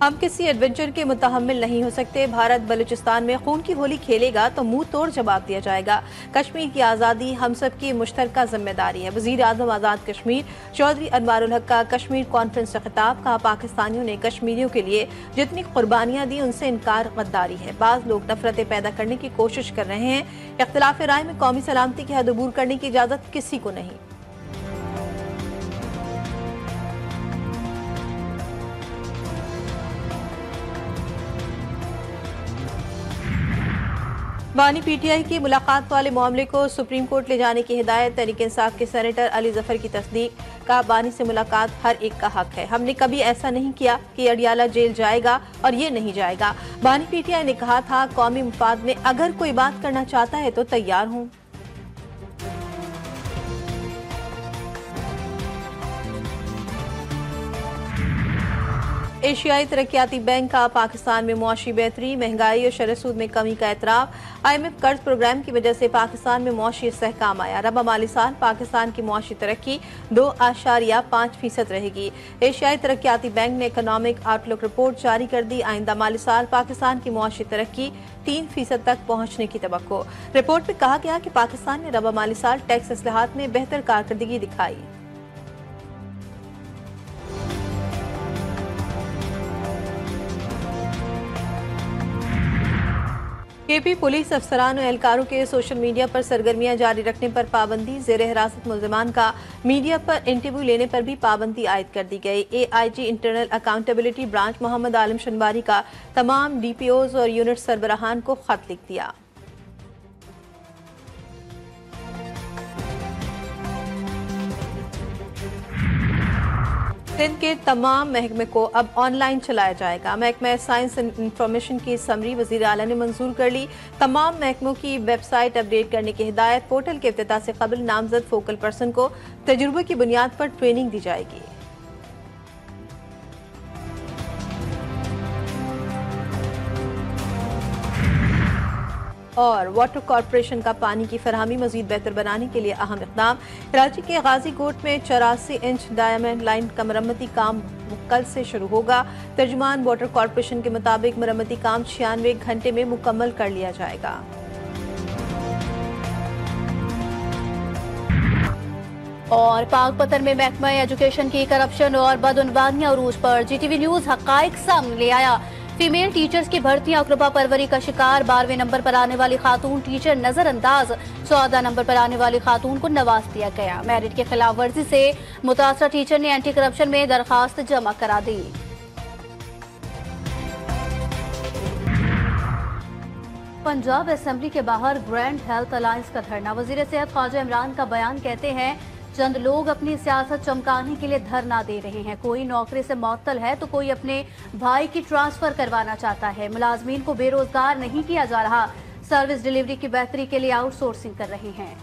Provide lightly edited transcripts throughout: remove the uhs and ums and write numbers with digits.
हम किसी एडवेंचर के मुतहम्मिल नहीं हो सकते। भारत बलूचिस्तान में खून की होली खेलेगा तो मुंह तोड़ जवाब दिया जाएगा। कश्मीर की आज़ादी हम सब की मुश्तरका जिम्मेदारी है। वज़ीर आज़म आज़ाद कश्मीर चौधरी अनवारुल हक का कश्मीर कॉन्फ्रेंस से खिताब। कहा, पाकिस्तानियों ने कश्मीरियों के लिए जितनी कुर्बानियां दी उनसे इनकार गद्दारी है। बाज़ लोग नफरतें पैदा करने की कोशिश कर रहे हैं। इख्तिलाफ राय में कौमी सलामती की हद अबूर करने की इजाज़त किसी को नहीं। बानी पीटीआई की मुलाकात वाले मामले को सुप्रीम कोर्ट ले जाने की हिदायत। तहरीक इंसाफ के सेनेटर अली जफर की तस्दीक। कहा, बानी से मुलाकात हर एक का हक है। हमने कभी ऐसा नहीं किया कि अडियाला जेल जाएगा और ये नहीं जाएगा। बानी पीटीआई ने कहा था, कौमी मुफाद में अगर कोई बात करना चाहता है तो तैयार हूं। एशियाई तरक्याती बैंक का पाकिस्तान में मुआशी बेहतरी, महंगाई और शरह-ए-सूद में कमी का एतराफ। IMF कर्ज प्रोग्राम की वजह से पाकिस्तान में मुआशी इस्तेहकाम आया। रबा माली साल पाकिस्तान की मुआशी तरक्की 2.5% रहेगी। एशियाई तरक्याती बैंक ने इकोनॉमिक आउटलुक रिपोर्ट जारी कर दी। आइंदा माली साल पाकिस्तान की मुआशी तरक्की 3% तक पहुंचने की तवक्को। रिपोर्ट में कहा गया कि पाकिस्तान ने रबा माली साल टैक्स इस्लाहात में बेहतर कारकर्दगी दिखाई। केपी पुलिस अफसरान और एहलकारों के सोशल मीडिया पर सरगर्मियां जारी रखने पर पाबंदी। जेर हिरासत मुल्जिमान का मीडिया पर इंटरव्यू लेने पर भी पाबंदी आयद कर दी गई। AIG internal accountability branch Mohammad Alam Shinwari का तमाम DPOs और यूनिट सरबराहान को खत लिख दिया। सिंध के तमाम महकमे को अब ऑनलाइन चलाया जाएगा। महकमा साइंस एंड इंफॉर्मेशन की समरी वज़ीर आला ने मंजूर कर ली। तमाम महकमों की वेबसाइट अपडेट करने की हिदायत। पोर्टल के इफ्तिताह से कबल नामजद फोकल पर्सन को तजुर्बे की बुनियाद पर ट्रेनिंग दी जाएगी। और वाटर कॉरपोरेशन का पानी की फरहमी मजीद बेहतर बनाने के लिए अहम इक़दाम। कराची के गाजी कोट में 84 इंच डायमंड लाइन का मरम्मती काम कल से शुरू होगा। तर्जुमान वाटर कॉरपोरेशन के मुताबिक मरम्मती काम 96 घंटे में मुकम्मल कर लिया जाएगा। और पाकपतन में महकमा एजुकेशन की करप्शन और बदउनवानियां उरूज पर। GTV न्यूज हकाइक सामने ले आया। फीमेल टीचर्स की भर्तियां अकरबा परवरी का शिकार। 12वें नंबर पर आने वाली खातून टीचर नजरअंदाज। 14 नंबर पर आने वाली खातून को नवाज दिया गया। मेरिट के खिलाफ वर्जी से मुतासरा टीचर ने एंटी करप्शन में दरखास्त जमा करा दी। पंजाब असेंबली के बाहर ग्रैंड हेल्थ अलायंस का धरना। वजीर सेहत ख्वाजा इमरान का बयान कहते हैं, चंद लोग अपनी सियासत चमकाने के लिए धरना दे रहे हैं। कोई नौकरी से मुअत्तल है तो कोई अपने भाई की ट्रांसफर करवाना चाहता है। मुलाजमीन को बेरोजगार नहीं किया जा रहा। सर्विस डिलीवरी की बेहतरी के लिए आउटसोर्सिंग कर रहे हैं।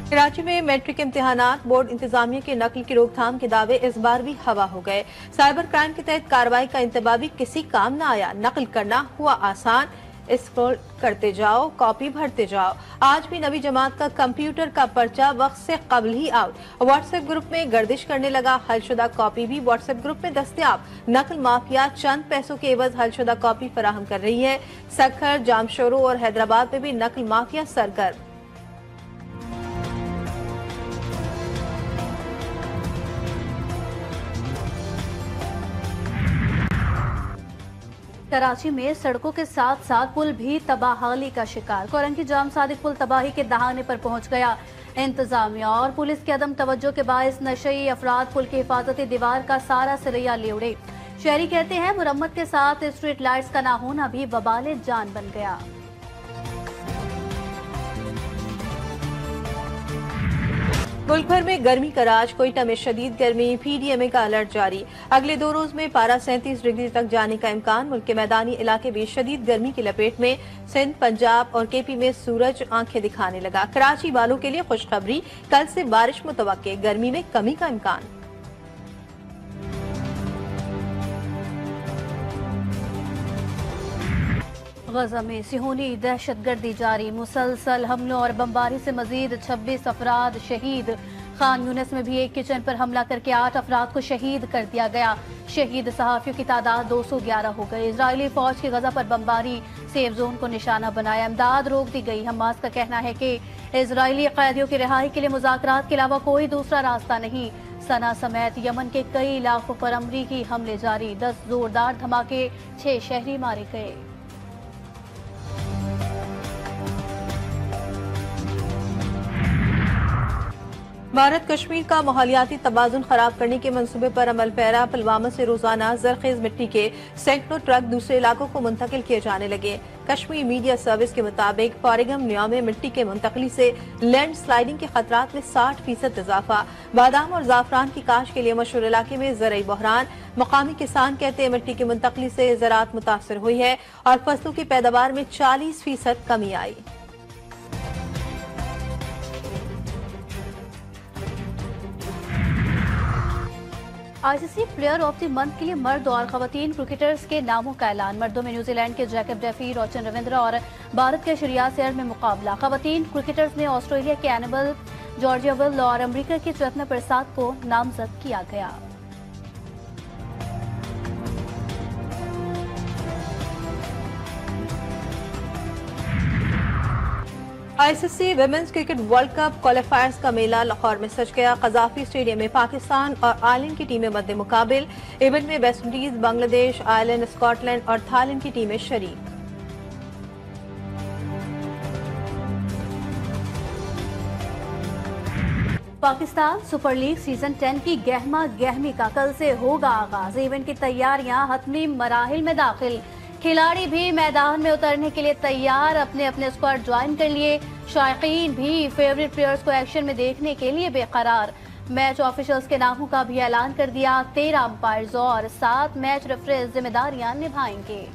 कराची में मैट्रिक इम्तिहानात बोर्ड इंतजामिया के नकल की रोकथाम के दावे इस बार भी हवा हो गए। साइबर क्राइम के तहत कार्रवाई का इंतबाह किसी काम न आया। नकल करना हुआ आसान। स्क्रॉल करते जाओ, कॉपी भरते जाओ। आज भी नवी जमात का कंप्यूटर का पर्चा वक्त से कबल ही आउट। व्हाट्सएप ग्रुप में गर्दिश करने लगा। हलशुदा कॉपी भी व्हाट्सएप ग्रुप में दस्तयाब। नकल माफिया चंद पैसों के एवज हलशुदा कॉपी फराहम कर रही है। सखर, जामशोरो और हैदराबाद में भी नकल माफिया सरगर्म। कराची में सड़कों के साथ साथ पुल भी तबाहाली का शिकार। कोरंगी जाम सादिक पुल तबाही के दहाने पर पहुंच गया। इंतजामिया और पुलिस की अदम तवज्जो के बायस नशई अफराद पुल की हिफाजती दीवार का सारा सिरैया ले उड़े। शहरी कहते हैं, मुरम्मत के साथ स्ट्रीट लाइट्स का ना होना भी वबाले जान बन गया। मुल्क भर में गर्मी का राज। कोयटा में शदीद गर्मी। PDMA का अलर्ट जारी। अगले 2 रोज में पारा 37 डिग्री तक जाने का इम्कान। मुल्क के मैदानी इलाके भी शदीद गर्मी की लपेट में। सिंध, पंजाब और KP में सूरज आंखें दिखाने लगा। कराची वालों के लिए खुशखबरी, कल से बारिश मुतवक्के। गर्मी में कमी का इम्कान। गजा में सिहोनी दहशतगर्दी जारी। मुसलसल हमलों और बमबारी से मजीद 26 अफराद शहीद। खान यूनिस में भी एक किचन पर हमला करके 8 अफराद को शहीद कर दिया गया। शहीद सहाफियों की तादाद 211 हो गई। इजरायली फौज की गजा पर बमबारी, सेफ जोन को निशाना बनाया, इमदाद रोक दी गई। हमास का कहना है कि इजरायली कैदियों की रिहाई के लिए मुज़ाकरात के अलावा कोई दूसरा रास्ता नहीं। सना समेत यमन के कई इलाकों पर अमरीकी हमले जारी, 10 जोरदार धमाके, 6 शहरी मारे गए। भारत कश्मीर का माहौलियाती तवाज़ुन खराब करने के मंसूबे पर अमल पैरा पुलवामा से रोजाना जरखेज मिट्टी के सैकड़ों ट्रक दूसरे इलाकों को मुंतकिल किए जाने लगे। कश्मीर मीडिया सर्विस के मुताबिक फॉरिगम न्या में मिट्टी के मुंतकली से लैंड स्लाइडिंग के खतरात में 60% इजाफा। बादाम और जाफरान की काश के लिए मशहूर इलाके में ज़रई बहरान। मकामी किसान कहते हैं मिट्टी की मुंतकली से ज़राअत मुतासर हुई है और फसलों की पैदावार में 40% कमी आई। ICC player of the month के लिए मर्द और खवातीन क्रिकेटर्स के नामों का ऐलान। मर्दों में न्यूजीलैंड के जैकब डेफी, रोचन रविंद्रा और भारत के श्रेयस अय्यर में मुकाबला। खवातीन क्रिकेटर्स में ऑस्ट्रेलिया के एनिबल, जॉर्जिया विल और अमेरिका की रत्ना प्रसाद को नामजद किया गया। ICC women's cricket world cup क्वालिफायर्स का मेला लाहौर में सज गया। कजाफी स्टेडियम में पाकिस्तान और आयरलैंड की टीमें मद्दे मुकाबिल। इवेंट में West Indies, Bangladesh, Ireland, Scotland और थाईलैंड की टीमें शरीक। पाकिस्तान सुपर लीग सीजन 10 की गहमा गहमी का कल से होगा आगाज। इवेंट की तैयारियां हतमी मराहिल में दाखिल। खिलाड़ी भी मैदान में उतरने के लिए तैयार, अपने अपने स्क्वाड ज्वाइन कर लिए। शायकीन भी फेवरेट प्लेयर्स को एक्शन में देखने के लिए बेकरार। मैच ऑफिशियल्स के नामों का भी ऐलान कर दिया। 13 अंपायर्स और 7 मैच रेफरीज जिम्मेदारियां निभाएंगे।